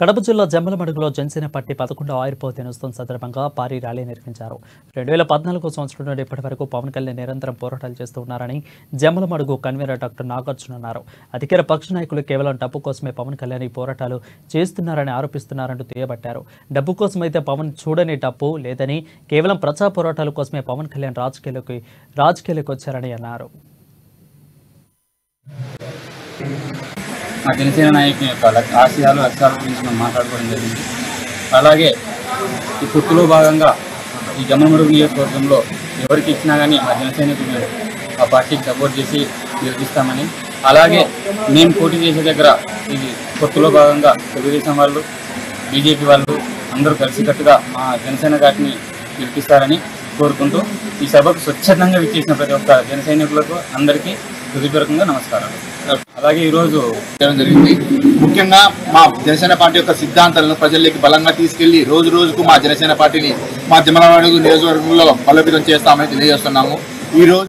కడప జిల్లా జమ్మలమడుగులో జనసేన పార్టీ 11వ ఆవిర్భావ దినోత్సవం సందర్భంగా భారీ ర్యాలీ నిర్వహించారు. 2014 సంవత్సరం నుండి ఇప్పటి వరకు పవన్ కళ్యాణ్ నిరంతరం పోరాటాలు చేస్తూ ఉన్నారని జమ్మలమడుగు కన్వీనర్ డాక్టర్ నాగార్జున అన్నారు. అధికార పక్ష నాయకులు కేవలం డబ్బు కోసమే పవన్ కళ్యాణ్ ఈ పోరాటాలు చేస్తున్నారని ఆరోపిస్తున్నారంటూ దుయ్యబట్టారు. డబ్బు కోసమైతే పవన్ చూడని డబ్బు లేదని, కేవలం ప్రజా పోరాటాల కోసమే పవన్ కళ్యాణ్ రాజకీయాలకు వచ్చారని అన్నారు. మా జనసేన నాయకుని యొక్క ఆశయాలు లక్ష్యాల గురించి మనం మాట్లాడుకోవడం జరిగింది. అలాగే ఈ పొత్తులో భాగంగా ఈ జమ్మలమడుగు నియోజకవర్గంలో ఎవరికి ఇచ్చినా కానీ మా జనసైనికులు ఆ పార్టీకి సపోర్ట్ చేసి గెలిపిస్తామని, అలాగే మేము పోటీ చేసే దగ్గర ఇది పొత్తులో భాగంగా తెలుగుదేశం వాళ్ళు, బీజేపీ వాళ్ళు అందరూ కలిసికట్టుగా మా జనసేన గారిని గెలిపిస్తారని కోరుకుంటూ ఈ సభకు స్వచ్ఛందంగా విచ్చేసిన ప్రతి ఒక్క జన సైనికులకు అందరికీ హృదయపూర్వకంగా నమస్కారాలు. అలాగే ఈరోజు చేయడం జరిగింది. ముఖ్యంగా మా జనసేన పార్టీ యొక్క సిద్ధాంతాలను ప్రజల్లోకి బలంగా తీసుకెళ్లి రోజు రోజుకు మా జనసేన పార్టీని మా జమ్మలమడుగు నియోజకవర్గంలో బలోపేతం చేస్తామని తెలియజేస్తున్నాము. ఈ రోజు